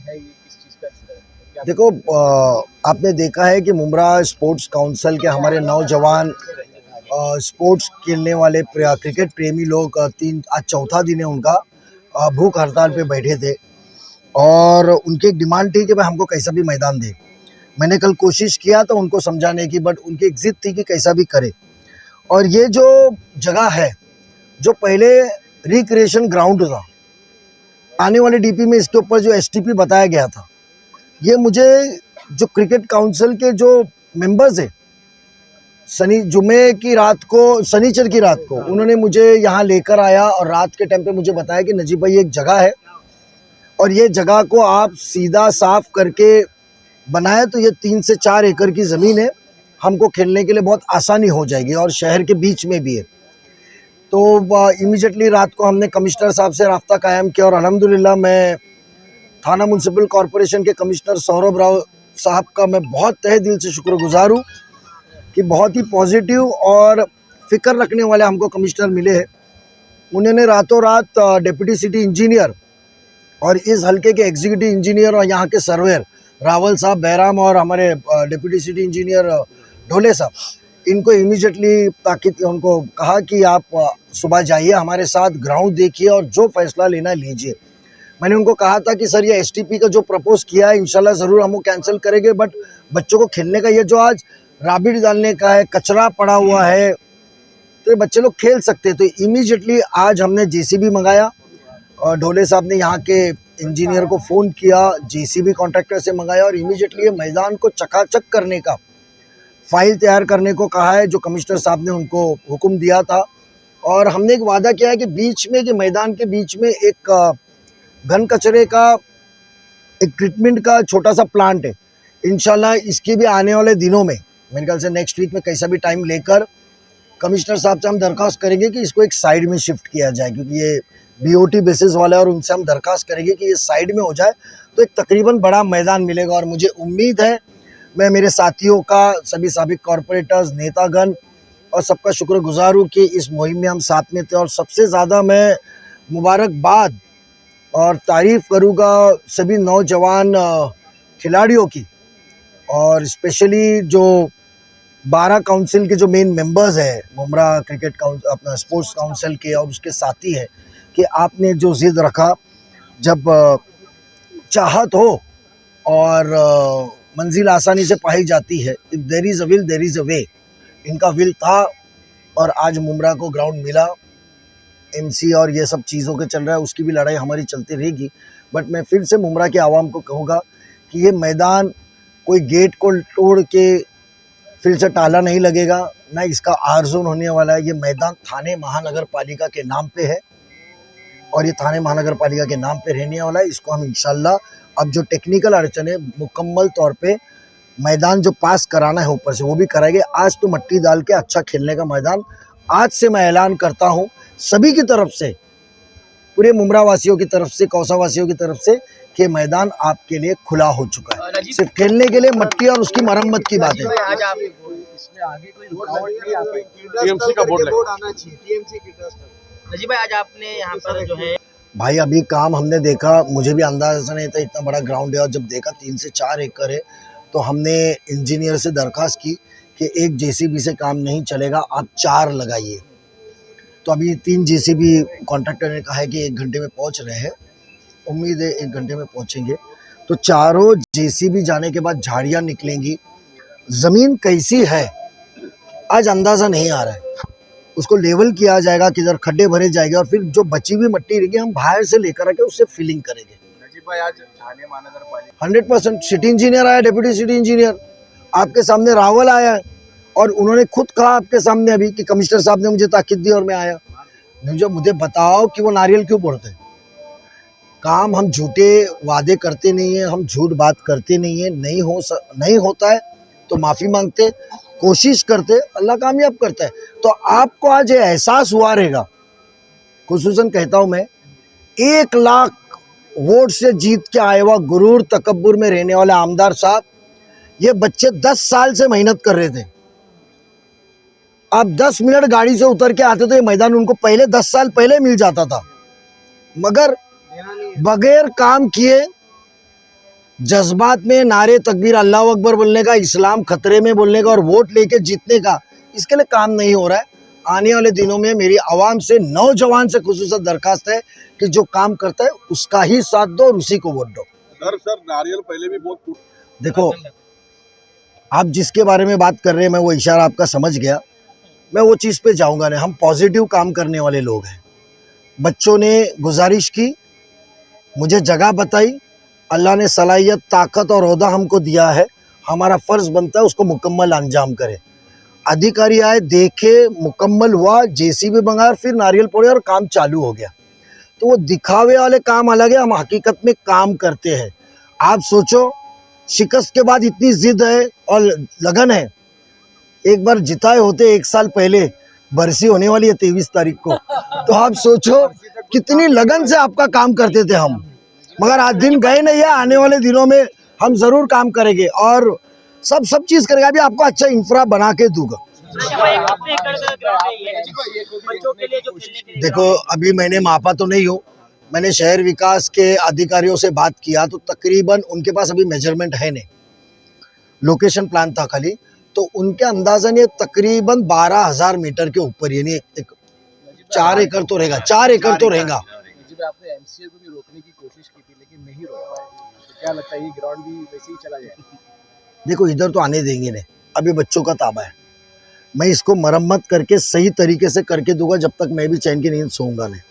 है, ये किस चीज़ का? देखो, आपने देखा है कि मुमरा स्पोर्ट्स काउंसिल के हमारे नौजवान स्पोर्ट्स खेलने वाले क्रिकेट प्रेमी लोग आज चौथा दिन है उनका भूख हड़ताल पे बैठे थे और उनकी एक डिमांड थी कि भाई हमको कैसा भी मैदान दे। मैंने कल कोशिश किया था उनको समझाने की, बट उनकी एक जिद थी कि कैसा भी करे। और ये जो जगह है, जो पहले रिक्रिएशन ग्राउंड था, आने वाले डीपी में इसके ऊपर जो एसटीपी बताया गया था, ये मुझे जो क्रिकेट काउंसिल के जो मेंबर्स हैं, शनिचर की रात को उन्होंने मुझे यहाँ लेकर आया और रात के टाइम पे मुझे बताया कि नजीब भाई एक जगह है और ये जगह को आप सीधा साफ करके बनाए तो ये 3 से 4 एकड़ की ज़मीन है, हमको खेलने के लिए बहुत आसानी हो जाएगी और शहर के बीच में भी है। तो इमीडिएटली रात को हमने कमिश्नर साहब से राब्ता कायम किया और अल्हम्दुलिल्लाह मैं थाना म्यूनसिपल कॉरपोरेशन के कमिश्नर सौरभ राव साहब का मैं बहुत तहे दिल से शुक्रगुजार हूँ कि बहुत ही पॉजिटिव और फिक्र रखने वाले हमको कमिश्नर मिले हैं। उन्होंने रातों रात डिप्टी सिटी इंजीनियर और इस हल्के के एग्जीक्यूटिव इंजीनियर और यहाँ के सर्वेयर रावल साहब बैराम और हमारे डिप्टी सिटी इंजीनियर ढोले साहब, इनको इमीडिएटली ताकीद उनको कहा कि आप सुबह जाइए हमारे साथ, ग्राउंड देखिए और जो फैसला लेना लीजिए। मैंने उनको कहा था कि सर ये एसटीपी का जो प्रपोज किया है इंशाल्लाह ज़रूर हम वो कैंसिल करेंगे, बट बच्चों को खेलने का ये जो आज राबिट डालने का है, कचरा पड़ा हुआ है, तो ये बच्चे लोग खेल सकते हैं। तो इमीडिएटली आज हमने जेसीबी मंगाया और ढोले साहब ने यहाँ के इंजीनियर को फ़ोन किया, जेसीबी कॉन्ट्रैक्टर से मंगाया और इमीडिएटली ये मैदान को चकाचक करने का फाइल तैयार करने को कहा है, जो कमिश्नर साहब ने उनको हुक्म दिया था। और हमने एक वादा किया है कि बीच में, कि मैदान के बीच में एक घन कचरे का एक ट्रीटमेंट का छोटा सा प्लांट है। इंशाल्लाह इसके भी आने वाले दिनों में, मेरे ख्याल से नेक्स्ट वीक में कैसा भी टाइम लेकर कमिश्नर साहब से हम दरख्वास्त करेंगे कि इसको एक साइड में शिफ्ट किया जाए, क्योंकि ये बीओटी बेसिस वाला है और उनसे हम दरख्वास्त करेंगे कि ये साइड में हो जाए तो एक तकरीबन बड़ा मैदान मिलेगा। और मुझे उम्मीद है, मैं मेरे साथियों का, सभी साबिक कॉरपोरेटर्स, नेतागण और सबका शुक्रगुजार हूँ कि इस मुहिम में हम साथ में थे। और सबसे ज़्यादा मैं मुबारकबाद और तारीफ़ करूँगा सभी नौजवान खिलाड़ियों की, और स्पेशली जो 12 काउंसिल के जो मेन मेंबर्स हैं मुमरा क्रिकेट काउंसिल, अपना स्पोर्ट्स काउंसिल के, और उसके साथी है कि आपने जो ज़िद रखा, जब चाहत हो और मंजिल आसानी से पाई जाती है। If there is a will there is a way. इनका विल था और आज मुमरा को ग्राउंड मिला। एमसी और ये सब चीज़ों के चल रहा है, उसकी भी लड़ाई हमारी चलती रहेगी। बट मैं फिर से मुमरा के आवाम को कहूँगा कि ये मैदान कोई गेट को तोड़ के फिर से ताला नहीं लगेगा, ना इसका आर जोन होने वाला है। ये मैदान थाने महानगर पालिका के नाम पे है और ये थाने महानगर पालिका के नाम पे रहने वाला है। इसको हम इंशाल्लाह, अब जो टेक्निकल अड़चन है, मुकम्मल तौर पे मैदान जो पास कराना है ऊपर से वो भी कराएंगे। आज तो मट्टी डाल के अच्छा खेलने का मैदान, आज से मैं ऐलान करता हूँ सभी की तरफ से, पूरे मुमरा वासियों की तरफ से, कौसा वासियों की तरफ से, कि मैदान आपके लिए खुला हो चुका है। सिर्फ खेलने के लिए मट्टी और उसकी मरम्मत की बात है। आज आप इसमें आगे कोई रुकावट नहीं आ पाई, टीएमसी का बोर्ड आना चाहिए, टीएमसी की ट्रस्ट। नजीब भाई, आज आपने यहाँ पर जो है, भाई अभी काम हमने देखा, मुझे भी अंदाजा नहीं था इतना बड़ा ग्राउंड है, और जब देखा 3 से 4 एकड़ है तो हमने इंजीनियर से दरख्वास्त की कि एक जेसीबी से काम नहीं चलेगा, आप 4 लगाइए। तो अभी 3 जेसीबी कॉन्ट्रैक्टर ने कहा है कि 1 घंटे में पहुंच रहे हैं, उम्मीद है 1 घंटे में पहुंचेंगे। तो चारों जेसीबी जाने के बाद झाड़ियाँ निकलेंगी। ज़मीन कैसी है आज अंदाज़ा नहीं आ रहा है, उसको लेवल किया जाएगा, किधर खड्डे भरे जाएंगे और फिर जो बची हुई मट्टी रहेगी हम बाहर से लेकर आके उससे फिलिंग करेंगे। नजीब भाई, आज थाने महानगर पालिका 100% सिटी इंजीनियर आया, डिप्टी सिटी इंजीनियर आपके सामने रावल आया है, और उन्होंने खुद कहा आपके सामने अभी कि कमिश्नर साहब ने मुझे ताकीद दी और मैं आया। मुझे बताओ कि वो नारियल क्यों बोलते हैं। काम हम झूठे वादे करते नहीं है, हम झूठ बात करते नहीं है। नहीं होता है तो माफ़ी मांगते, कोशिश करते, अल्लाह कामयाब करता है। तो आपको आज ये एहसास हुआ रहेगा, खुसूसन कहता हूँ मैं, 1 लाख वोट से जीत के आए हुआ गुरूर तकब्बुर में रहने वाले आमदार साहब, ये बच्चे 10 साल से मेहनत कर रहे थे। आप 10 मिनट गाड़ी से उतर के आते तो ये मैदान उनको पहले 10 साल पहले मिल जाता था, मगर बगैर काम किए जज्बात में नारे तकबीर अल्लाह अकबर बोलने का, इस्लाम खतरे में बोलने का और वोट लेके जीतने का, इसके लिए काम नहीं हो रहा है। आने वाले दिनों में मेरी आवाम से, नौजवान से खुसूसन दरखास्त है कि जो काम करता है उसका ही साथ दो और उसी को वोट दो। सर नारियल पहले भी बहुत देखो, आप जिसके बारे में बात कर रहे हैं मैं वो इशारा आपका समझ गया, मैं वो चीज़ पे जाऊंगा नहीं। हम पॉजिटिव काम करने वाले लोग हैं। बच्चों ने गुजारिश की, मुझे जगह बताई, अल्लाह ने सलाहियत, ताकत और ओहदा हमको दिया है, हमारा फ़र्ज़ बनता है उसको मुकम्मल अंजाम करें। अधिकारी आए, देखे, मुकम्मल हुआ, जेसीबी मंगाया, फिर नारियल फोड़े और काम चालू हो गया। तो वो दिखावे वाले काम अलग है, हम हकीकत में काम करते हैं। आप सोचो, शिकस्त के बाद इतनी जिद है और लगन है। एक बार जिताए होते 1 साल पहले, बरसी होने वाली है 23 तारीख को, तो आप सोचो कितनी लगन से आपका काम करते थे हम। मगर आज दिन गए नहीं है, आने वाले दिनों में हम ज़रूर काम करेंगे और सब चीज़ करेगा। अभी आपको अच्छा इंफ्रा बना के दूंगा। देखो, अभी मैंने मापा तो नहीं हूँ, मैंने शहर विकास के अधिकारियों से बात किया तो तकरीबन उनके पास अभी मेजरमेंट है नहीं, लोकेशन प्लान था खाली, तो उनके अंदाजन ये तकरीबन 12,000 मीटर के ऊपर, यानी 4 एकड़ तो रहेगा, 4 एकड़ तो रहेगा। आपने एमसीए को भी रोकने की कोशिश की थी लेकिन नहीं रोक पाए, तो क्या लगता है ये ग्राउंड भी वैसे ही चला जाएगा? देखो, इधर तो आने देंगे नहीं, अभी बच्चों का ताबा है। मैं इसको मरम्मत करके सही तरीके से करके दूंगा, जब तक मैं भी चैन की नींद सोऊंगा नहीं।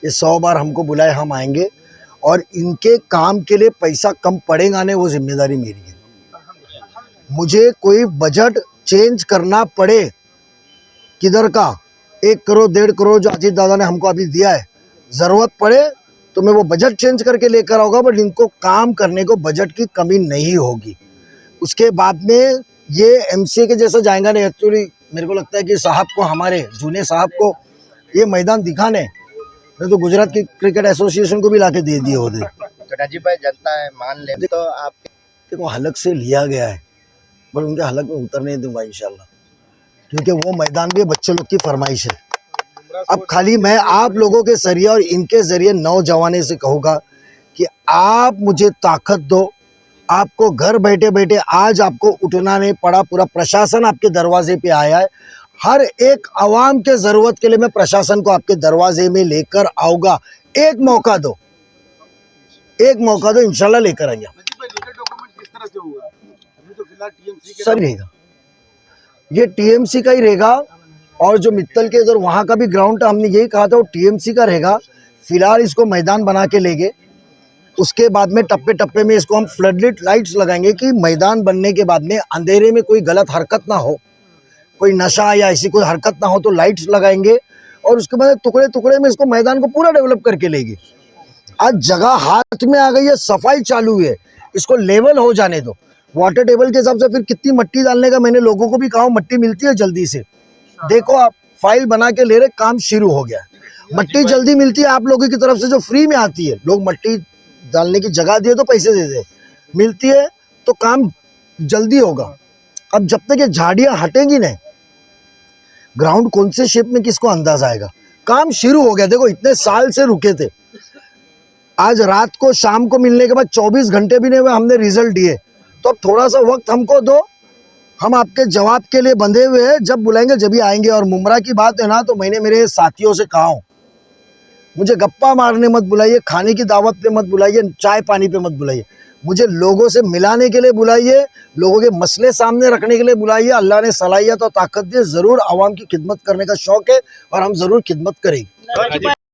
ये 100 बार हमको बुलाए, हम आएंगे और इनके काम के लिए पैसा कम पड़ेगा नहीं, वो जिम्मेदारी मेरी है। मुझे कोई बजट चेंज करना पड़े, किधर का 1 करोड़ 1.5 करोड़ जो अजीत दादा ने हमको अभी दिया है, ज़रूरत पड़े तो मैं वो बजट चेंज करके लेकर आऊँगा, बट इनको काम करने को बजट की कमी नहीं होगी। उसके बाद में ये एमसीए के जैसा जाएगा नहीं। एक्चुअली मेरे को लगता है कि साहब को, हमारे जूने साहब को ये मैदान दिखाने, तो गुजरात की क्रिकेट एसोसिएशन को भी लाके दे दिए होते। तो नजीब भाई, जनता है मान ले तो आप देखो, हलक से लिया गया है, पर उनके हलक में उतरने दूंगा इंशाल्लाह, क्योंकि वो मैदान भी बच्चे लोग की फरमाइश है। अब खाली मैं आप लोगों के जरिए और इनके जरिए नौजवानों से कहूँगा कि आप मुझे ताकत दो। आपको घर बैठे बैठे आज आपको उठना नहीं पड़ा, पूरा प्रशासन आपके दरवाजे पे आया है। हर एक आवाम के ज़रूरत के लिए मैं प्रशासन को आपके दरवाजे में लेकर आऊँगा। एक मौका दो, इंशाल्लाह लेकर आएंगे। सर रहेगा, ये टीएमसी का ही रहेगा, और जो मित्तल के इधर वहाँ का भी ग्राउंड हमने यही कहा था वो टीएमसी का रहेगा। फिलहाल इसको मैदान बना के लेंगे, उसके बाद में टप्पे टप्पे में इसको हम फ्लडलाइट लाइट्स लगाएंगे कि मैदान बनने के बाद में अंधेरे में कोई गलत हरकत ना हो, कोई नशा या ऐसी कोई हरकत ना हो, तो लाइट्स लगाएंगे और उसके बाद टुकड़े टुकड़े में इसको मैदान को पूरा डेवलप करके लेंगे। आज जगह हाथ में आ गई है, सफाई चालू है, इसको लेवल हो जाने दो। वाटर टेबल के हिसाब से फिर कितनी मट्टी डालने का मैंने लोगों को भी कहा, मट्टी मिलती है जल्दी से। देखो, आप फाइल बना के ले रहे, काम शुरू हो गया। मट्टी जल्दी मिलती है आप लोगों की तरफ से, जो फ्री में आती है। लोग मट्टी डालने की जगह दिए तो पैसे दे दे, मिलती है तो काम जल्दी होगा। अब जब तक ये झाड़ियाँ हटेंगी नहीं, ग्राउंड कौन से शेप में किसको अंदाज आएगा। काम शुरू हो गया। देखो, इतने साल से रुके थे, आज रात को शाम को मिलने के बाद 24 घंटे भी नहीं हुए, हमने रिजल्ट दिए। तो अब थोड़ा सा वक्त हमको दो, हम आपके जवाब के लिए बंधे हुए हैं। जब बुलाएंगे जब ही आएंगे। और मुमरा की बात है ना, तो मैंने मेरे साथियों से कहा हूँ, मुझे गप्पा मारने मत बुलाइए, खाने की दावत पे मत बुलाइए, चाय पानी पे मत बुलाइए, मुझे लोगों से मिलाने के लिए बुलाइए, लोगों के मसले सामने रखने के लिए बुलाइए। अल्लाह ने सलाहियत और ताकत दी, ज़रूर आवाम की खिदमत करने का शौक़ है और हम ज़रूर खिदमत करेंगे।